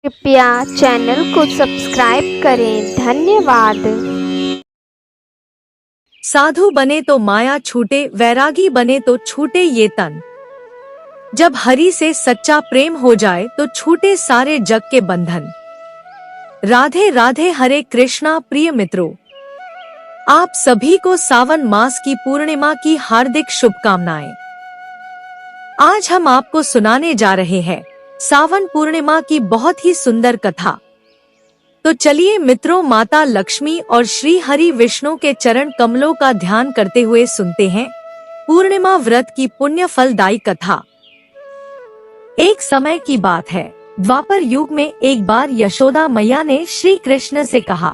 कृपया चैनल को सब्सक्राइब करें। धन्यवाद। साधु बने तो माया छूटे, वैरागी बने तो छूटे ये तन। जब हरि से सच्चा प्रेम हो जाए तो छूटे सारे जग के बंधन। राधे राधे। हरे कृष्णा। प्रिय मित्रों, आप सभी को सावन मास की पूर्णिमा की हार्दिक शुभकामनाएं। आज हम आपको सुनाने जा रहे हैं सावन पूर्णिमा की बहुत ही सुंदर कथा। तो चलिए मित्रों, माता लक्ष्मी और श्री हरि विष्णु के चरण कमलों का ध्यान करते हुए सुनते हैं पूर्णिमा व्रत की पुण्य फलदायी कथा। एक समय की बात है, द्वापर युग में एक बार यशोदा मैया ने श्री कृष्ण से कहा,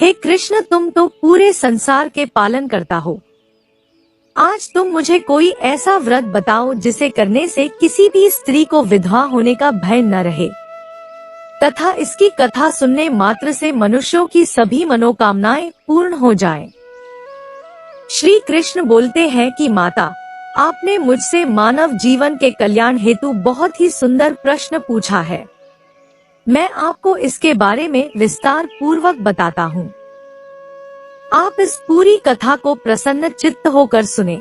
हे कृष्ण, तुम तो पूरे संसार के पालन करता हो। आज तुम मुझे कोई ऐसा व्रत बताओ जिसे करने से किसी भी स्त्री को विधवा होने का भय न रहे तथा इसकी कथा सुनने मात्र से मनुष्यों की सभी मनोकामनाएं पूर्ण हो जाएं। श्री कृष्ण बोलते हैं कि माता, आपने मुझसे मानव जीवन के कल्याण हेतु बहुत ही सुंदर प्रश्न पूछा है। मैं आपको इसके बारे में विस्तार पूर्वक बताता हूँ। आप इस पूरी कथा को प्रसन्न चित्त होकर सुने।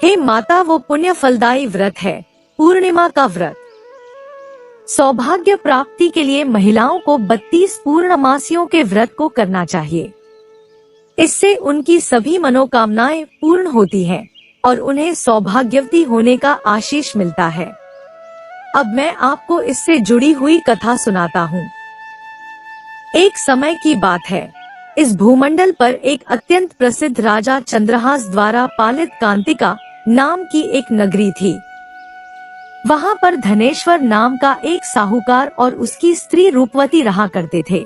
हे माता, वो पुण्य फलदायी व्रत है पूर्णिमा का व्रत। सौभाग्य प्राप्ति के लिए महिलाओं को 32 पूर्णमासियों के व्रत को करना चाहिए। इससे उनकी सभी मनोकामनाएं पूर्ण होती हैं और उन्हें सौभाग्यवती होने का आशीष मिलता है। अब मैं आपको इससे जुड़ी हुई कथा सुनाता हूँ। एक समय की बात है, इस भूमंडल पर एक अत्यंत प्रसिद्ध राजा चंद्रहास द्वारा पालित कांतिका नाम की एक नगरी थी। वहाँ पर धनेश्वर नाम का एक साहूकार और उसकी स्त्री रूपवती रहा करते थे।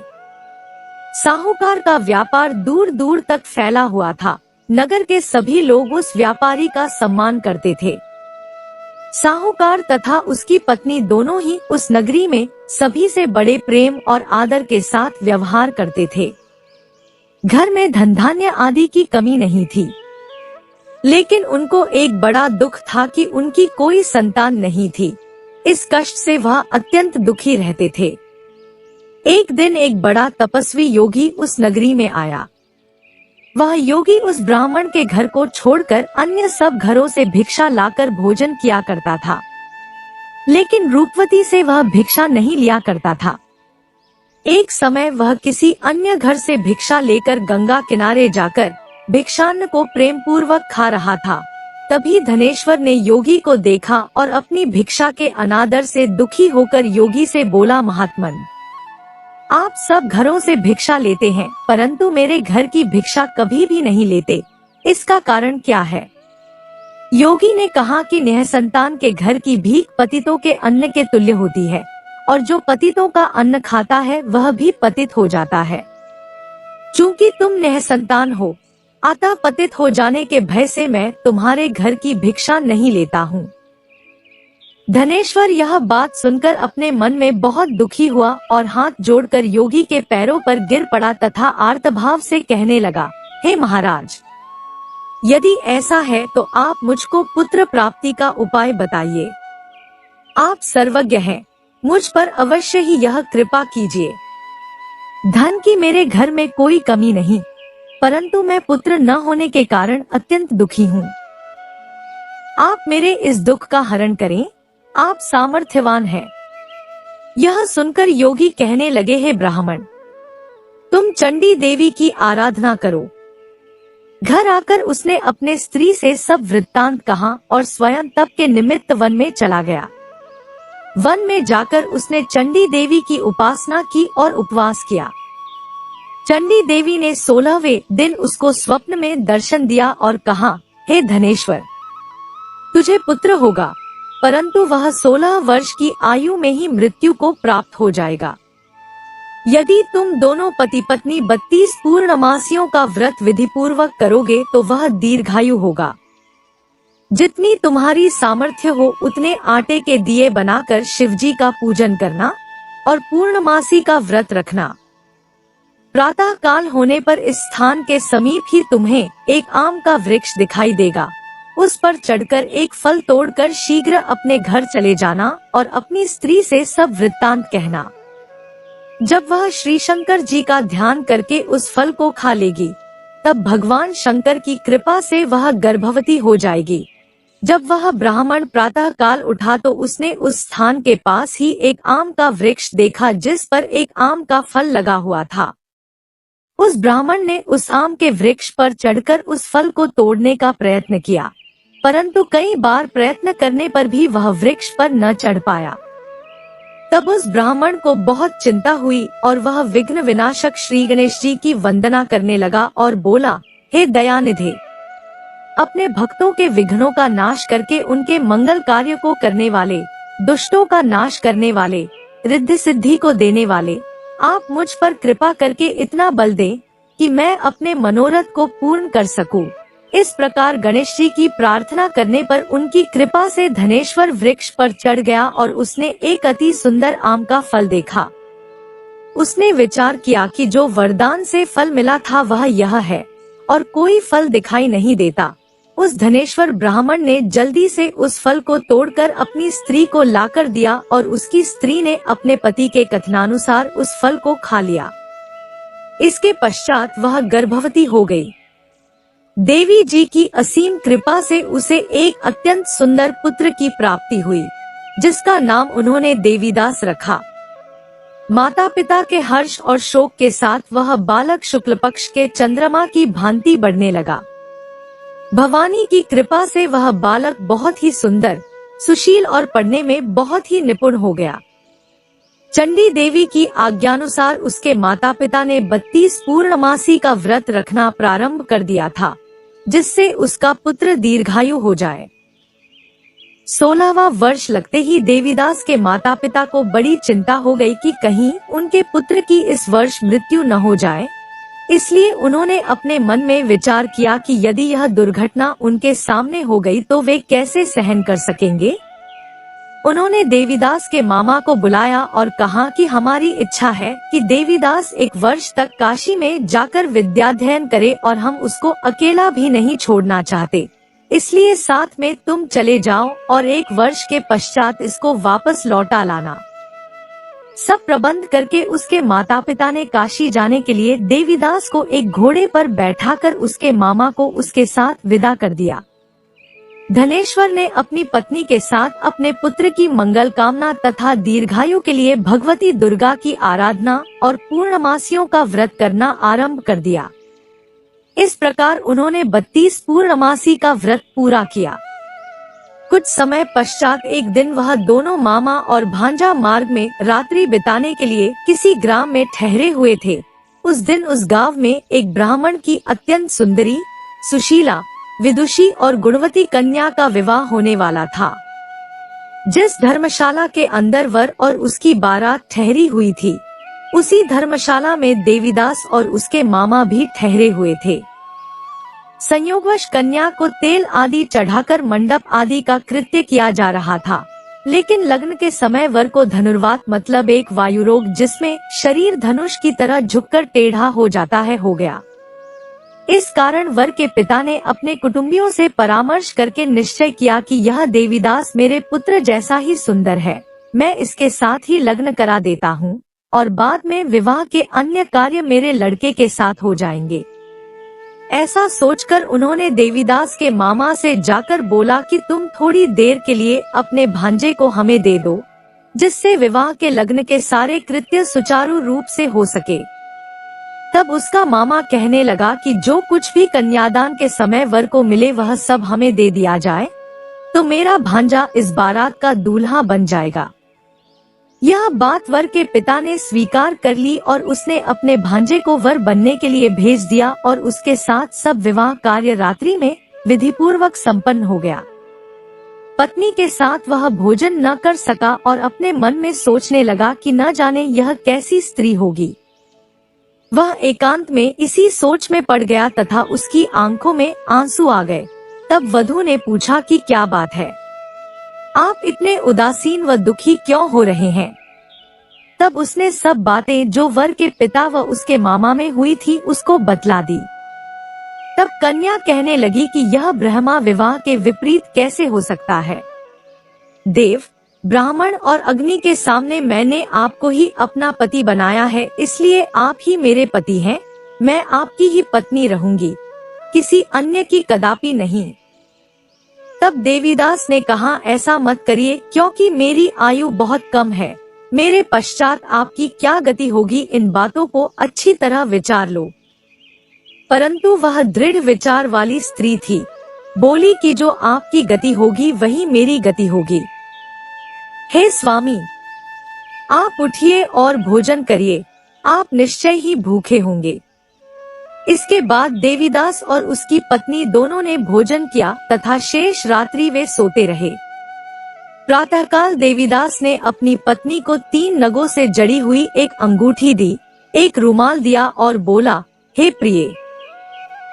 साहूकार का व्यापार दूर दूर तक फैला हुआ था। नगर के सभी लोग उस व्यापारी का सम्मान करते थे। साहूकार तथा उसकी पत्नी दोनों ही उस नगरी में सभी से बड़े प्रेम और आदर के साथ व्यवहार करते थे। घर में धन धान्य आदि की कमी नहीं थी, लेकिन उनको एक बड़ा दुख था कि उनकी कोई संतान नहीं थी। इस कष्ट से वह अत्यंत दुखी रहते थे। एक दिन एक बड़ा तपस्वी योगी उस नगरी में आया। वह योगी उस ब्राह्मण के घर को छोड़कर अन्य सब घरों से भिक्षा लाकर भोजन किया करता था, लेकिन रूपवती से वह भिक्षा नहीं लिया करता था। एक समय वह किसी अन्य घर से भिक्षा लेकर गंगा किनारे जाकर भिक्षान्न को प्रेम पूर्वक खा रहा था। तभी धनेश्वर ने योगी को देखा और अपनी भिक्षा के अनादर से दुखी होकर योगी से बोला, महात्मन, आप सब घरों से भिक्षा लेते हैं परंतु मेरे घर की भिक्षा कभी भी नहीं लेते, इसका कारण क्या है? योगी ने कहा कि निःसंतान के घर की भीख पतितों के अन्न के तुल्य होती है और जो पतितों का अन्न खाता है वह भी पतित हो जाता है। चूंकि तुम निःसंतान हो, अतः पतित हो जाने के भय से मैं तुम्हारे घर की भिक्षा नहीं लेता हूँ। धनेश्वर यह बात सुनकर अपने मन में बहुत दुखी हुआ और हाथ जोड़कर योगी के पैरों पर गिर पड़ा तथा आर्तभाव से कहने लगा, हे महाराज, यदि ऐसा है तो आप मुझको पुत्र प्राप्ति का उपाय बताइए। आप सर्वज्ञ हैं, मुझ पर अवश्य ही यह कृपा कीजिए। धन की मेरे घर में कोई कमी नहीं, परंतु मैं पुत्र न होने के कारण अत्यंत दुखी हूँ। आप मेरे इस दुख का हरण करें, आप सामर्थ्यवान हैं। यह सुनकर योगी कहने लगे, हे ब्राह्मण, तुम चंडी देवी की आराधना करो। घर आकर उसने अपने स्त्री से सब वृत्तांत कहा और स्वयं तप के निमित्त वन में चला गया। वन में जाकर उसने चंडी देवी की उपासना की और उपवास किया। चंडी देवी ने 16वें दिन उसको स्वप्न में दर्शन दिया और कहा, हे धनेश्वर, तुझे पुत्र होगा, परंतु वह 16 वर्ष की आयु में ही मृत्यु को प्राप्त हो जाएगा। यदि तुम दोनों पति पत्नी 32 पूर्णमासियों का व्रत विधि पूर्वक करोगे तो वह दीर्घायु होगा। जितनी तुम्हारी सामर्थ्य हो उतने आटे के दिए बनाकर शिवजी का पूजन करना और पूर्णमासी का व्रत रखना। प्रातः काल होने पर इस स्थान के समीप ही तुम्हें एक आम का वृक्ष दिखाई देगा। उस पर चढ़कर एक फल तोड़कर शीघ्र अपने घर चले जाना और अपनी स्त्री से सब वृत्तांत कहना। जब वह श्री शंकर जी का ध्यान करके उस फल को खा लेगी, तब भगवान शंकर की कृपा से वह गर्भवती हो जाएगी। जब वह ब्राह्मण प्रातः काल उठा तो उसने उस स्थान के पास ही एक आम का वृक्ष देखा जिस पर एक आम का फल लगा हुआ था। उस ब्राह्मण ने उस आम के वृक्ष पर चढ़कर उस फल को तोड़ने का प्रयत्न किया, परंतु कई बार प्रयत्न करने पर भी वह वृक्ष पर न चढ़ पाया। तब उस ब्राह्मण को बहुत चिंता हुई और वह विघ्न विनाशक श्री गणेश जी की वंदना करने लगा और बोला, हे दयानिधे, अपने भक्तों के विघ्नों का नाश करके उनके मंगल कार्य को करने वाले, दुष्टों का नाश करने वाले, रिद्धि सिद्धि को देने वाले, आप मुझ पर कृपा करके इतना बल दें कि मैं अपने मनोरथ को पूर्ण कर सकूं। इस प्रकार गणेश जी की प्रार्थना करने पर उनकी कृपा से धनेश्वर वृक्ष पर चढ़ गया और उसने एक अति सुंदर आम का फल देखा। उसने विचार किया कि जो वरदान से फल मिला था वह यह है और कोई फल दिखाई नहीं देता। उस धनेश्वर ब्राह्मण ने जल्दी से उस फल को तोड़कर अपनी स्त्री को लाकर दिया और उसकी स्त्री ने अपने पति के कथनानुसार उस फल को खा लिया। इसके पश्चात वह गर्भवती हो गई। देवी जी की असीम कृपा से उसे एक अत्यंत सुंदर पुत्र की प्राप्ति हुई, जिसका नाम उन्होंने देवीदास रखा। माता पिता के हर्ष और शोक के साथ वह बालक शुक्ल पक्ष के चंद्रमा की भांति बढ़ने लगा। भवानी की कृपा से वह बालक बहुत ही सुंदर, सुशील और पढ़ने में बहुत ही निपुण हो गया। चंडी देवी की आज्ञानुसार उसके माता पिता ने 32 पूर्णमासी का व्रत रखना प्रारंभ कर दिया था, जिससे उसका पुत्र दीर्घायु हो जाए। 16वां वर्ष लगते ही देवीदास के माता पिता को बड़ी चिंता हो गई कि कहीं उनके पुत्र की इस वर्ष मृत्यु न हो जाए। इसलिए उन्होंने अपने मन में विचार किया कि यदि यह दुर्घटना उनके सामने हो गई तो वे कैसे सहन कर सकेंगे। उन्होंने देवीदास के मामा को बुलाया और कहा कि हमारी इच्छा है कि देवीदास 1 वर्ष तक काशी में जाकर विद्याध्ययन करे और हम उसको अकेला भी नहीं छोड़ना चाहते, इसलिए साथ में तुम चले जाओ और 1 वर्ष के पश्चात इसको वापस लौटा लाना। सब प्रबंध करके उसके माता पिता ने काशी जाने के लिए देवीदास को एक घोड़े पर बैठाकर उसके मामा को उसके साथ विदा कर दिया। धनेश्वर ने अपनी पत्नी के साथ अपने पुत्र की मंगल कामना तथा दीर्घायु के लिए भगवती दुर्गा की आराधना और पूर्णमासियों का व्रत करना आरंभ कर दिया। इस प्रकार उन्होंने 32 पूर्णमासी का व्रत पूरा किया। कुछ समय पश्चात एक दिन वह दोनों मामा और भांजा मार्ग में रात्रि बिताने के लिए किसी ग्राम में ठहरे हुए थे। उस दिन उस गांव में एक ब्राह्मण की अत्यंत सुंदरी, सुशीला, विदुषी और गुणवती कन्या का विवाह होने वाला था। जिस धर्मशाला के अंदर वर और उसकी बारात ठहरी हुई थी, उसी धर्मशाला में देवीदास और उसके मामा भी ठहरे हुए थे। संयोगवश कन्या को तेल आदि चढ़ाकर मंडप आदि का कृत्य किया जा रहा था, लेकिन लग्न के समय वर को धनुर्वात मतलब एक वायु रोग जिसमें शरीर धनुष की तरह झुककर टेढ़ा हो जाता है हो गया। इस कारण वर के पिता ने अपने कुटुंबियों से परामर्श करके निश्चय किया कि यह देवीदास मेरे पुत्र जैसा ही सुंदर है, मैं इसके साथ ही लग्न करा देता हूँ और बाद में विवाह के अन्य कार्य मेरे लड़के के साथ हो जाएंगे। ऐसा सोचकर उन्होंने देवीदास के मामा से जाकर बोला कि तुम थोड़ी देर के लिए अपने भांजे को हमें दे दो, जिससे विवाह के लग्न के सारे कृत्य सुचारू रूप से हो सके। तब उसका मामा कहने लगा कि जो कुछ भी कन्यादान के समय वर को मिले वह सब हमें दे दिया जाए, तो मेरा भांजा इस बारात का दूल्हा बन जाएगा। यह बात वर के पिता ने स्वीकार कर ली और उसने अपने भांजे को वर बनने के लिए भेज दिया और उसके साथ सब विवाह कार्य रात्रि में विधि पूर्वक संपन्न हो गया। पत्नी के साथ वह भोजन न कर सका और अपने मन में सोचने लगा कि न जाने यह कैसी स्त्री होगी। वह एकांत में इसी सोच में पड़ गया तथा उसकी आंखों में आंसू आ गए। तब वधू ने पूछा कि क्या बात है, आप इतने उदासीन व दुखी क्यों हो रहे हैं। तब उसने सब बातें जो वर के पिता व उसके मामा में हुई थी उसको बतला दी। तब कन्या कहने लगी कि यह ब्रह्मा विवाह के विपरीत कैसे हो सकता है। देव, ब्राह्मण और अग्नि के सामने मैंने आपको ही अपना पति बनाया है, इसलिए आप ही मेरे पति हैं। मैं आपकी ही पत्नी रहूंगी, किसी अन्य की कदापि नहीं। तब देवीदास ने कहा, ऐसा मत करिए, क्योंकि मेरी आयु बहुत कम है। मेरे पश्चात आपकी क्या गति होगी, इन बातों को अच्छी तरह विचार लो। परंतु वह दृढ़ विचार वाली स्त्री थी। बोली कि जो आपकी गति होगी वही मेरी गति होगी। हे स्वामी, आप उठिए और भोजन करिए, आप निश्चय ही भूखे होंगे। इसके बाद देवीदास और उसकी पत्नी दोनों ने भोजन किया तथा शेष रात्रि वे सोते रहे। प्रातःकाल देवीदास ने अपनी पत्नी को 3 नगों से जड़ी हुई एक अंगूठी दी, एक रुमाल दिया और बोला, हे प्रिय,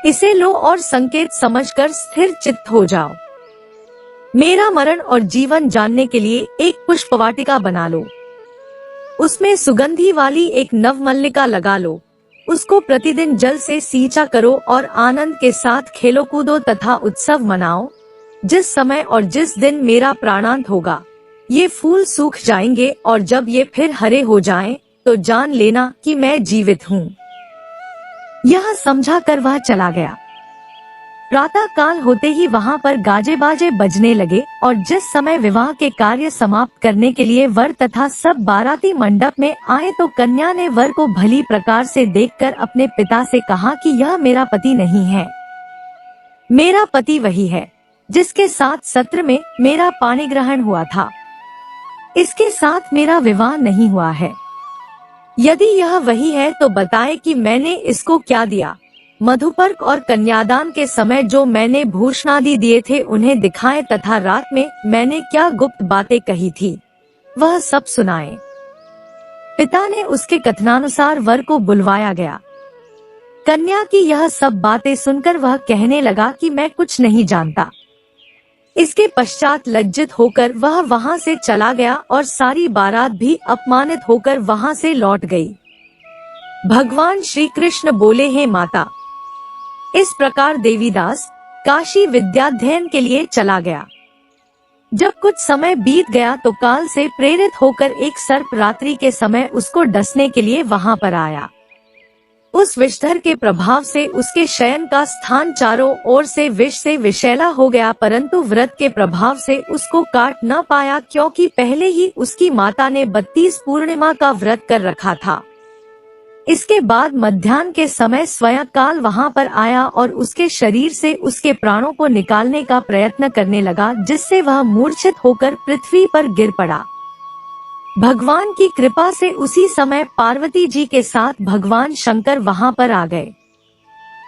इसे लो और संकेत समझकर स्थिर चित्त हो जाओ। मेरा मरण और जीवन जानने के लिए एक पुष्पवाटिका बना लो। उसमें सुगंधी वाली एक नवमल्लिका लगा लो। उसको प्रतिदिन जल से सींचा करो और आनंद के साथ खेलो कूदो तथा उत्सव मनाओ। जिस समय और जिस दिन मेरा प्राणांत होगा, ये फूल सूख जाएंगे और जब ये फिर हरे हो जाएं, तो जान लेना कि मैं जीवित हूँ। यह समझा कर वह चला गया। प्रातः काल होते ही वहाँ पर गाजे बाजे बजने लगे और जिस समय विवाह के कार्य समाप्त करने के लिए वर तथा सब बाराती मंडप में आए तो कन्या ने वर को भली प्रकार से देखकर अपने पिता से कहा कि यह मेरा पति नहीं है। मेरा पति वही है जिसके साथ सत्र में मेरा पाणी ग्रहण हुआ था। इसके साथ मेरा विवाह नहीं हुआ है। यदि यह वही है तो बताए कि मैंने इसको क्या दिया। मधुपर्क और कन्यादान के समय जो मैंने भूषणादि दिए थे उन्हें दिखाएं तथा रात में मैंने क्या गुप्त बातें कही थी वह सब सुनाए। पिता ने उसके कथनानुसार वर को बुलवाया गया। कन्या की यह सब बातें सुनकर वह कहने लगा कि मैं कुछ नहीं जानता। इसके पश्चात लज्जित होकर वह वहां से चला गया और सारी बारात भी अपमानित होकर वहां से लौट गई। भगवान श्री कृष्ण बोले, हे माता, इस प्रकार देवीदास काशी विद्याध्ययन के लिए चला गया। जब कुछ समय बीत गया तो काल से प्रेरित होकर एक सर्प रात्रि के समय उसको डसने के लिए वहां पर आया। उस विषधर के प्रभाव से उसके शयन का स्थान चारों ओर से विष से विषैला हो गया, परंतु व्रत के प्रभाव से उसको काट न पाया, क्योंकि पहले ही उसकी माता ने 32 पूर्णिमा का व्रत कर रखा था। इसके बाद मध्याह्न के समय स्वयं काल वहां पर आया और उसके शरीर से उसके प्राणों को निकालने का प्रयत्न करने लगा, जिससे वह मूर्छित होकर पृथ्वी पर गिर पड़ा। भगवान की कृपा से उसी समय पार्वती जी के साथ भगवान शंकर वहां पर आ गए।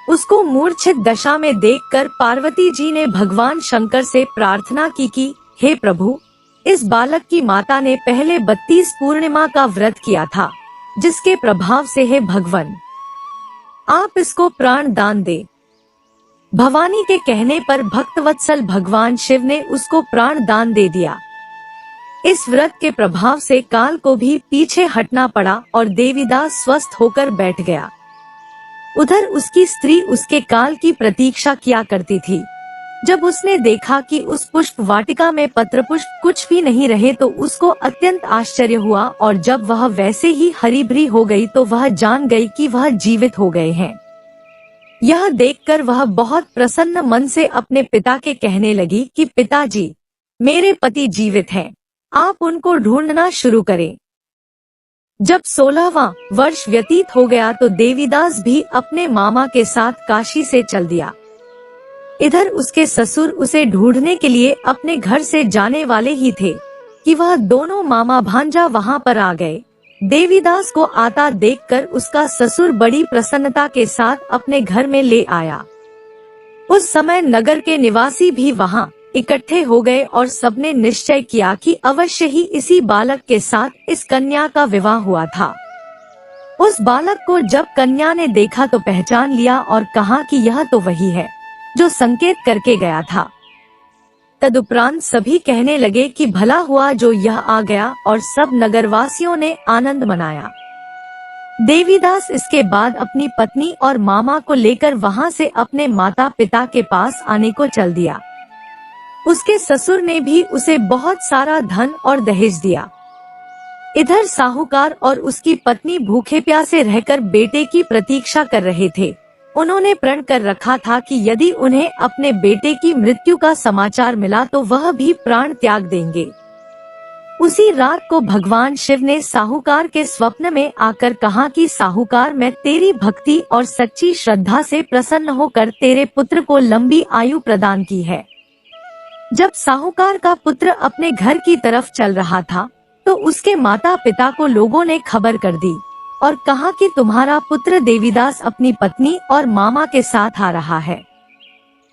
उसको मूर्छित दशा में देखकर पार्वती जी ने भगवान शंकर से प्रार्थना की कि हे प्रभु, इस बालक की माता ने पहले 32 पूर्णिमा का व्रत किया था, जिसके प्रभाव से हे भगवान आप इसको प्राण दान दे। भवानी के कहने पर भक्तवत्सल भगवान शिव ने उसको प्राण दान दे दिया। इस व्रत के प्रभाव से काल को भी पीछे हटना पड़ा और देवीदास स्वस्थ होकर बैठ गया। उधर उसकी स्त्री उसके काल की प्रतीक्षा किया करती थी। जब उसने देखा कि उस पुष्प वाटिका में पत्र पुष्प कुछ भी नहीं रहे तो उसको अत्यंत आश्चर्य हुआ, और जब वह वैसे ही हरी भरी हो गई तो वह जान गई कि वह जीवित हो गए हैं। यह देखकर वह बहुत प्रसन्न मन से अपने पिता के कहने लगी कि पिताजी, मेरे पति जीवित हैं, आप उनको ढूंढना शुरू करें। जब 16वां वर्ष व्यतीत हो गया तो देवीदास भी अपने मामा के साथ काशी से चल दिया। इधर उसके ससुर उसे ढूंढने के लिए अपने घर से जाने वाले ही थे कि वह दोनों मामा भांजा वहां पर आ गए। देवीदास को आता देखकर उसका ससुर बड़ी प्रसन्नता के साथ अपने घर में ले आया। उस समय नगर के निवासी भी वहां इकट्ठे हो गए और सबने निश्चय किया कि अवश्य ही इसी बालक के साथ इस कन्या का विवाह हुआ था। उस बालक को जब कन्या ने देखा तो पहचान लिया और कहा कि यह तो वही है जो संकेत करके गया था। तदुपरांत सभी कहने लगे कि भला हुआ जो यह आ गया, और सब नगरवासियों ने आनंद मनाया। देवीदास इसके बाद अपनी पत्नी और मामा को लेकर वहां से अपने माता पिता के पास आने को चल दिया। उसके ससुर ने भी उसे बहुत सारा धन और दहेज दिया। इधर साहूकार और उसकी पत्नी भूखे प्यासे रहकर बेटे की प्रतीक्षा कर रहे थे। उन्होंने प्रण कर रखा था कि यदि उन्हें अपने बेटे की मृत्यु का समाचार मिला तो वह भी प्राण त्याग देंगे। उसी रात को भगवान शिव ने साहूकार के स्वप्न में आकर कहा कि साहूकार, मैं तेरी भक्ति और सच्ची श्रद्धा से प्रसन्न होकर तेरे पुत्र को लंबी आयु प्रदान की है। जब साहूकार का पुत्र अपने घर की तरफ चल रहा था तो उसके माता पिता को लोगों ने खबर कर दी और कहा कि तुम्हारा पुत्र देवीदास अपनी पत्नी और मामा के साथ आ रहा है।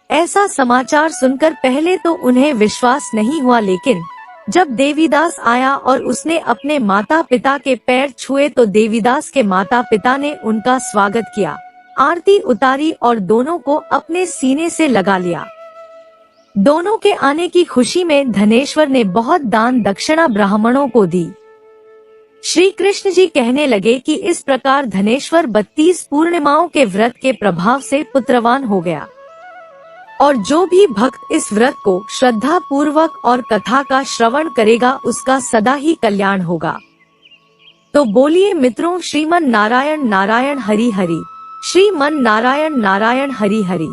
ऐसा समाचार सुनकर पहले तो उन्हें विश्वास नहीं हुआ, लेकिन जब देवीदास आया और उसने अपने माता पिता के पैर छुए तो देवीदास के माता पिता ने उनका स्वागत किया, आरती उतारी और दोनों को अपने सीने से लगा लिया। दोनों के आने की खुशी में धनेश्वर ने बहुत दान दक्षिणा ब्राह्मणों को दी। श्री कृष्ण जी कहने लगे कि इस प्रकार धनेश्वर 32 पूर्णिमाओं के व्रत के प्रभाव से पुत्रवान हो गया और जो भी भक्त इस व्रत को श्रद्धा पूर्वक और कथा का श्रवण करेगा उसका सदा ही कल्याण होगा। तो बोलिए मित्रों, श्रीमन नारायण नारायण हरि हरि, श्रीमन नारायण नारायण हरि हरि।